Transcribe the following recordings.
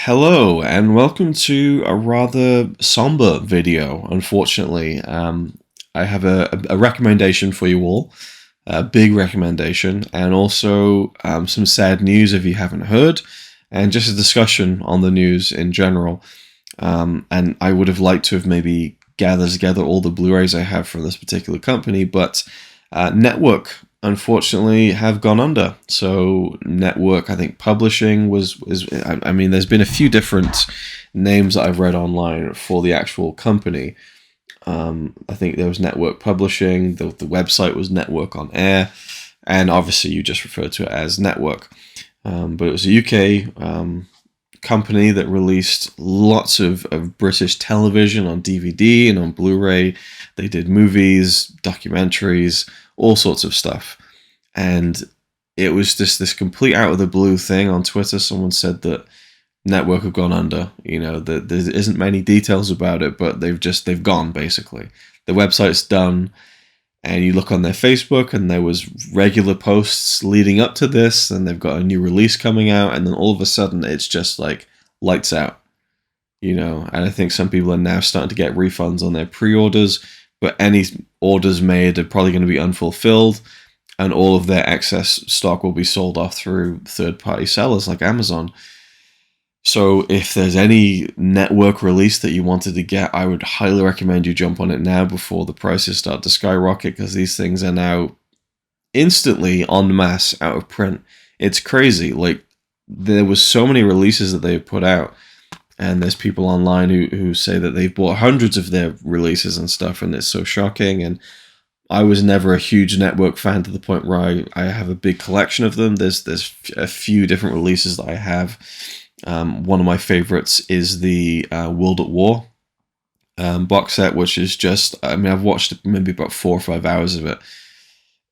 Hello and welcome to a rather somber video, unfortunately. I have a recommendation for you all, a big recommendation, and also some sad news if you haven't heard, and just a discussion on the news in general. And I would have liked to have maybe gathered together all the Blu-rays I have from this particular company, but Network unfortunately have gone under. So Network, I think publishing I mean, there's been a few different names that I've read online for the actual company. I think there was Network Publishing, the website was Network on Air, and obviously you just referred to it as Network. But it was a UK company that released lots of British television on DVD and on Blu-ray. They did movies, documentaries, all sorts of stuff. And it was just this complete out of the blue thing on Twitter. Someone said that Network have gone under. You know, there isn't many details about it, but they've gone basically. The website's done, and you look on their Facebook and there was regular posts leading up to this, and they've got a new release coming out, and then all of a sudden it's just like lights out. You know, and I think some people are now starting to get refunds on their pre-orders, but any orders made are probably going to be unfulfilled, and all of their excess stock will be sold off through third-party sellers like Amazon. So if there's any Network release that you wanted to get, I would highly recommend you jump on it now before the prices start to skyrocket, because these things are now instantly en masse out of print. It's crazy. Like, there was so many releases that they've put out, and there's people online who say that they've bought hundreds of their releases and stuff, and it's so shocking. And I was never a huge Network fan to the point where I have a big collection of them. There's a few different releases that I have. One of my favorites is the World at War box set, which is just, I mean, I've watched maybe about 4 or 5 hours of it,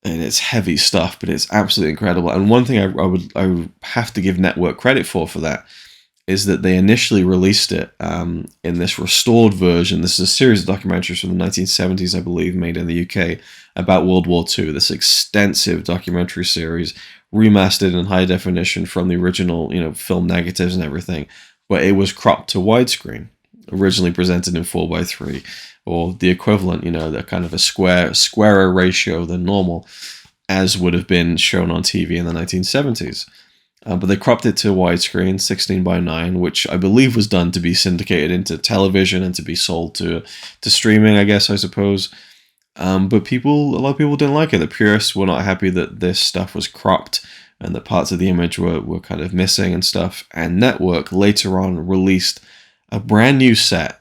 and it's heavy stuff, but it's absolutely incredible. And one thing I would have to give Network credit for that is that they initially released it in this restored version. This is a series of documentaries from the 1970s, I believe, made in the UK about World War II. This extensive documentary series, remastered in high definition from the original, you know, film negatives and everything. But it was cropped to widescreen, originally presented in 4:3, or the equivalent, you know, the kind of a squarer ratio than normal, as would have been shown on TV in the 1970s. But they cropped it to widescreen, 16:9, which I believe was done to be syndicated into television and to be sold to streaming, I guess, I suppose. But a lot of people didn't like it. The purists were not happy that this stuff was cropped and that parts of the image were kind of missing and stuff. And Network later on released a brand new set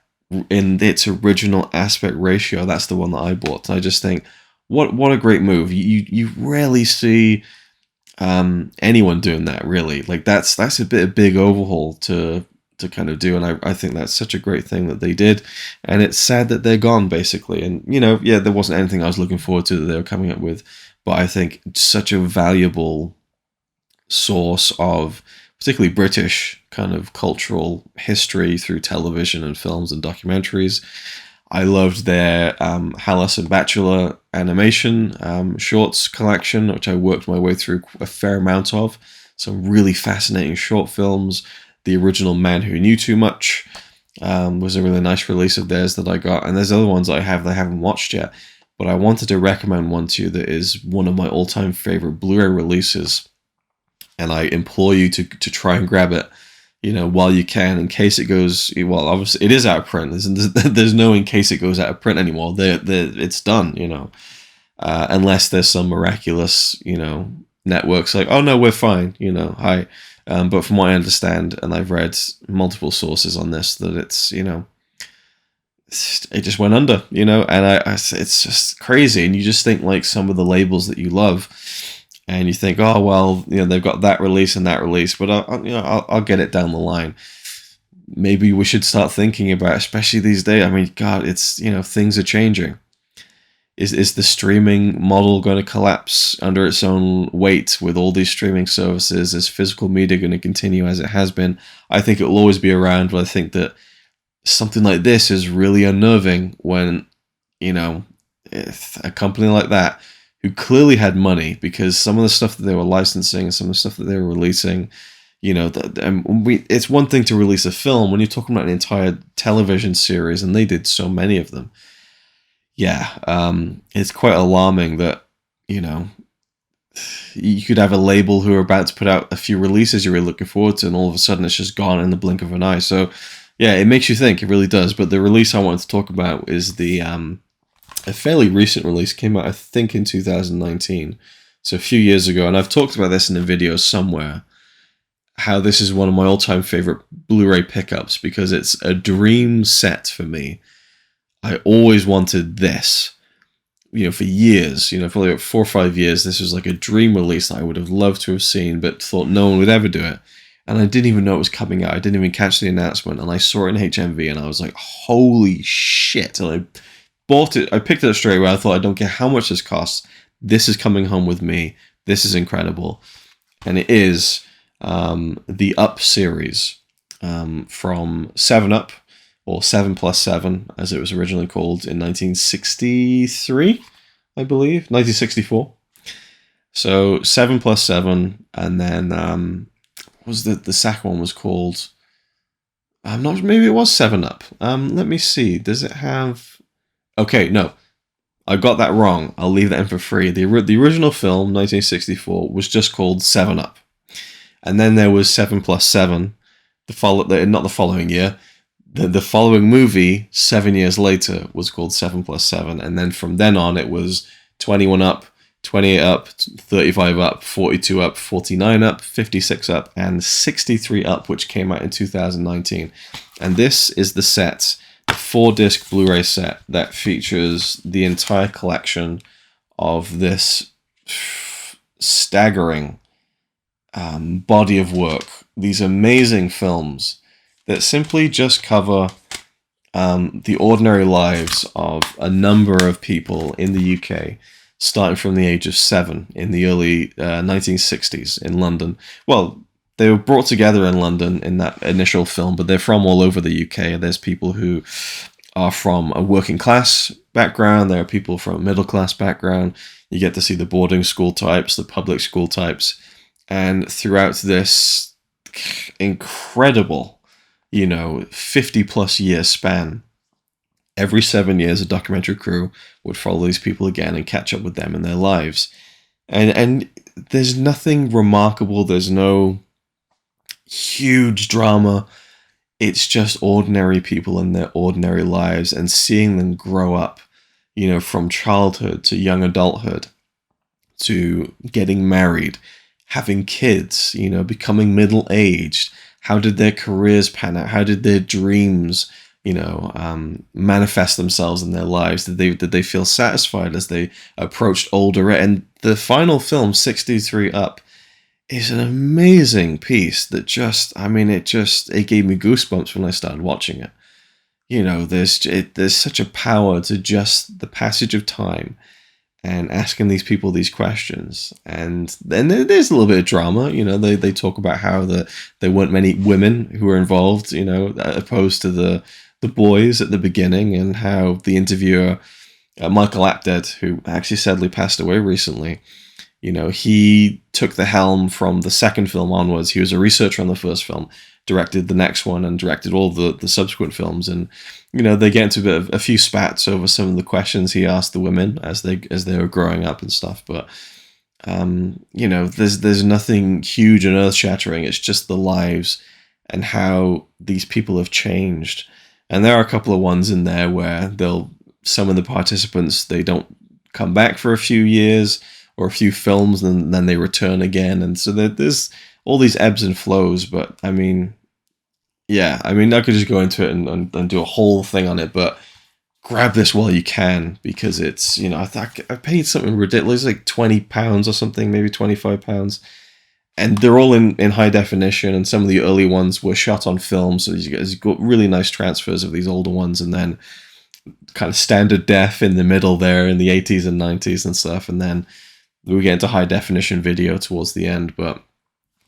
in its original aspect ratio. That's the one that I bought. And I just think, what a great move. You rarely see anyone doing that, really. Like, that's a big overhaul to kind of do, and I think that's such a great thing that they did, and it's sad that they're gone, basically. And, you know, yeah, there wasn't anything I was looking forward to that they were coming up with, but I think such a valuable source of particularly British kind of cultural history through television and films and documentaries. I loved their Hallis and Bachelor animation shorts collection, which I worked my way through a fair amount of. Some really fascinating short films. The original Man Who Knew Too Much was a really nice release of theirs that I got. And there's other ones I haven't watched yet. But I wanted to recommend one to you that is one of my all-time favorite Blu-ray releases. And I implore you to try and grab it, you know, while you can, in case it goes, well, obviously it is out of print. There's no in case it goes out of print anymore. It's done, you know, unless there's some miraculous, you know, networks like, oh no, we're fine, you know, hi. But from what I understand, and I've read multiple sources on this, that it's, you know, it just went under, you know, and it's just crazy. And you just think, like, some of the labels that you love, and you think, oh, well, you know, they've got that release and that release, but I'll get it down the line. Maybe we should start thinking about, especially these days. I mean, God, it's, you know, things are changing. Is the streaming model going to collapse under its own weight with all these streaming services? Is physical media going to continue as it has been? I think it will always be around, but I think that something like this is really unnerving when, you know, a company like that, who clearly had money, because some of the stuff that they were licensing and some of the stuff that they were releasing, You know, it's one thing to release a film when you're talking about an entire television series, and they did so many of them. Yeah, it's quite alarming that, you know, you could have a label who are about to put out a few releases you're really looking forward to, and all of a sudden it's just gone in the blink of an eye. So, yeah, it makes you think. It really does. But the release I wanted to talk about is a fairly recent release. Came out, I think, in 2019, so a few years ago. And I've talked about this in a video somewhere, how this is one of my all-time favorite Blu-ray pickups because it's a dream set for me. I always wanted this, you know, for years, you know, for like 4 or 5 years. This was like a dream release that I would have loved to have seen, but thought no one would ever do it. And I didn't even know it was coming out. I didn't even catch the announcement, and I saw it in HMV, and I was like, holy shit. And I bought it. I picked it up straight away. I thought, I don't care how much this costs. This is coming home with me. This is incredible. And it is the Up series from 7-Up, or 7+7, as it was originally called in 1963, I believe, 1964. So 7+7, and then what was the second one was called? I'm not. Maybe it was 7-Up. Let me see. Does it have? Okay, no, I got that wrong. I'll leave that in for free. The original film, 1964, was just called 7-Up, and then there was 7+7. Not the following year. The following movie, 7 years later, was called 7+7, and then from then on, it was 21 Up, 28 Up, 35 Up, 42 Up, 49 Up, 56 Up, and 63 Up, which came out in 2019. And this is the set, the 4-disc Blu-ray set that features the entire collection of this staggering body of work. These amazing films that simply just cover the ordinary lives of a number of people in the UK, starting from the age of 7 in the early 1960s in London. Well, they were brought together in London in that initial film, but they're from all over the UK. There's people who are from a working class background. There are people from a middle class background. You get to see the boarding school types, the public school types. And throughout this incredible, 50-plus year span, every 7 years, a documentary crew would follow these people again and catch up with them in their lives. And there's nothing remarkable. There's no huge drama. It's just ordinary people in their ordinary lives, and seeing them grow up, from childhood to young adulthood, to getting married, having kids, becoming middle-aged. How did their careers pan out? How did their dreams, manifest themselves in their lives? Did they feel satisfied as they approached older? And the final film, 63 Up, is an amazing piece that it gave me goosebumps when I started watching it. There's such a power to just the passage of time and asking these people these questions. And then there's a little bit of drama. They talk about how there weren't many women who were involved, opposed to the boys at the beginning, and how the interviewer, Michael Apted, who actually sadly passed away recently, he took the helm from the second film onwards. He was a researcher on the first film, directed the next one, and directed all the subsequent films. And they get into a few spats over some of the questions he asked the women as they were growing up and stuff. But there's nothing huge and earth shattering. It's just the lives and how these people have changed. And there are a couple of ones in there where some of the participants, they don't come back for a few years or a few films, and then they return again. And so there's all these ebbs and flows. But I could just go into it and do a whole thing on it, but grab this while you can, because it's, I paid something ridiculous, like £20 or something, maybe £25. And they're all in high definition, and some of the early ones were shot on film, so you've got really nice transfers of these older ones, and then kind of standard def in the middle there in the 80s and 90s and stuff, and then we get into high definition video towards the end.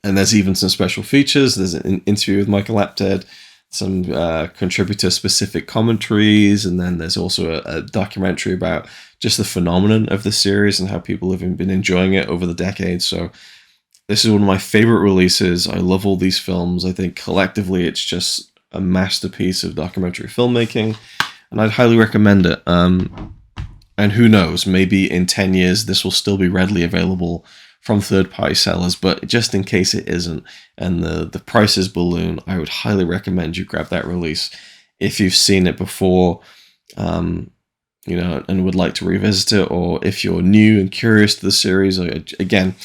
And there's even some special features. There's an interview with Michael Apted, some contributor specific commentaries, and then there's also a documentary about just the phenomenon of the series and how people have been enjoying it over the decades. So This is one of my favorite releases. I love all these films. I think collectively it's just a masterpiece of documentary filmmaking, and I'd highly recommend it. And who knows, maybe in 10 years this will still be readily available from third-party sellers, but just in case it isn't and the prices balloon, I would highly recommend you grab that release if you've seen it before, you know, and would like to revisit it, or if you're new and curious to the series. Again,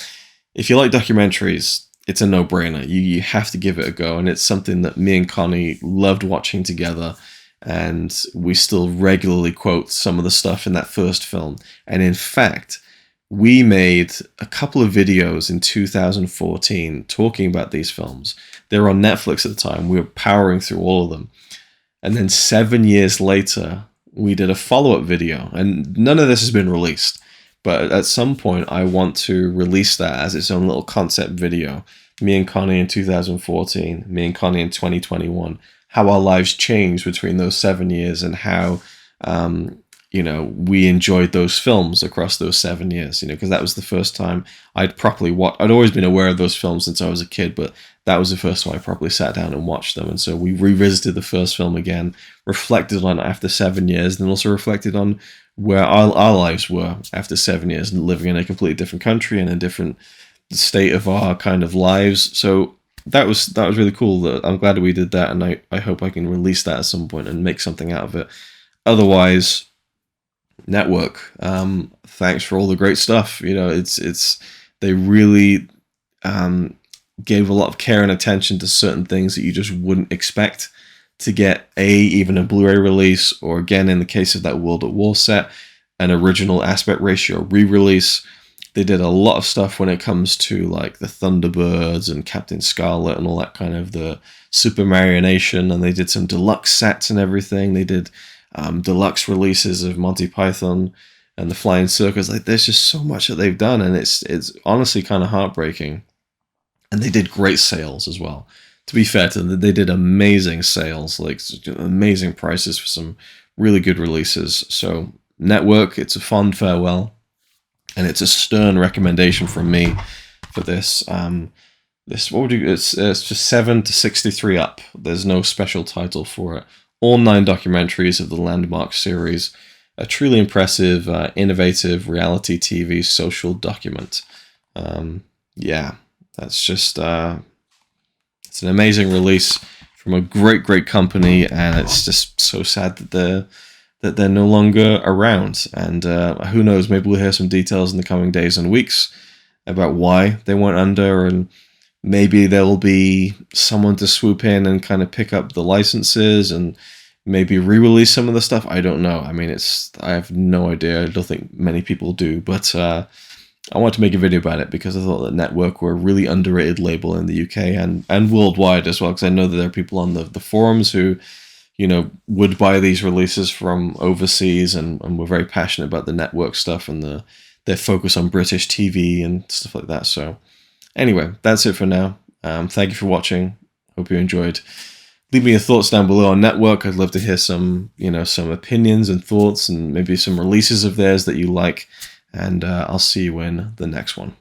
if you like documentaries, it's a no-brainer. You have to give it a go, and it's something that me and Connie loved watching together, and we still regularly quote some of the stuff in that first film. And in fact, we made a couple of videos in 2014 talking about these films. They were on Netflix at the time. We were powering through all of them. And then 7 years later, we did a follow-up video, and none of this has been released. But at some point, I want to release that as its own little concept video. Me and Connie in 2014, me and Connie in 2021, how our lives changed between those 7 years, and how, you know, we enjoyed those films across those 7 years, you know, because that was the first time I'd properly watched. I'd always been aware of those films since I was a kid, but that was the first time I properly sat down and watched them. And so we revisited the first film again, reflected on it after 7 years, and then also reflected on where our lives were after 7 years, and living in a completely different country and a different state of our kind of lives. So that was really cool. I'm glad that we did that, and I hope I can release that at some point and make something out of it. Otherwise, Network, thanks for all the great stuff. You know, they really gave a lot of care and attention to certain things that you just wouldn't expect to get even a Blu-ray release, or again, in the case of that World at War set, an original aspect ratio re-release. They did a lot of stuff when it comes to like the Thunderbirds and Captain Scarlet and all that kind of the Super Mario Nation, and they did some deluxe sets and everything. They did deluxe releases of Monty Python and the Flying Circus. Like, there's just so much that they've done, and it's honestly kind of heartbreaking. And they did great sales as well. To be fair to them, they did amazing sales, like amazing prices for some really good releases. So Network, it's a fond farewell, and it's a stern recommendation from me for this. It's just 7 to 63 up. There's no special title for it. All 9 documentaries of the Landmark series. A truly impressive, innovative reality TV social document. Yeah, that's just it's an amazing release from a great company, and it's just so sad that they're no longer around. And who knows, maybe we'll hear some details in the coming days and weeks about why they went under, and maybe there will be someone to swoop in and kind of pick up the licenses and maybe re-release some of the stuff. I don't know. I mean, I have no idea. I don't think many people do, but I wanted to make a video about it because I thought that Network were a really underrated label in the UK and worldwide as well, because I know that there are people on the forums who, you know, would buy these releases from overseas and were very passionate about the Network stuff and their focus on British TV and stuff like that. So anyway, that's it for now. Thank you for watching. Hope you enjoyed. Leave me your thoughts down below on Network. I'd love to hear some opinions and thoughts, and maybe some releases of theirs that you like. And I'll see you in the next one.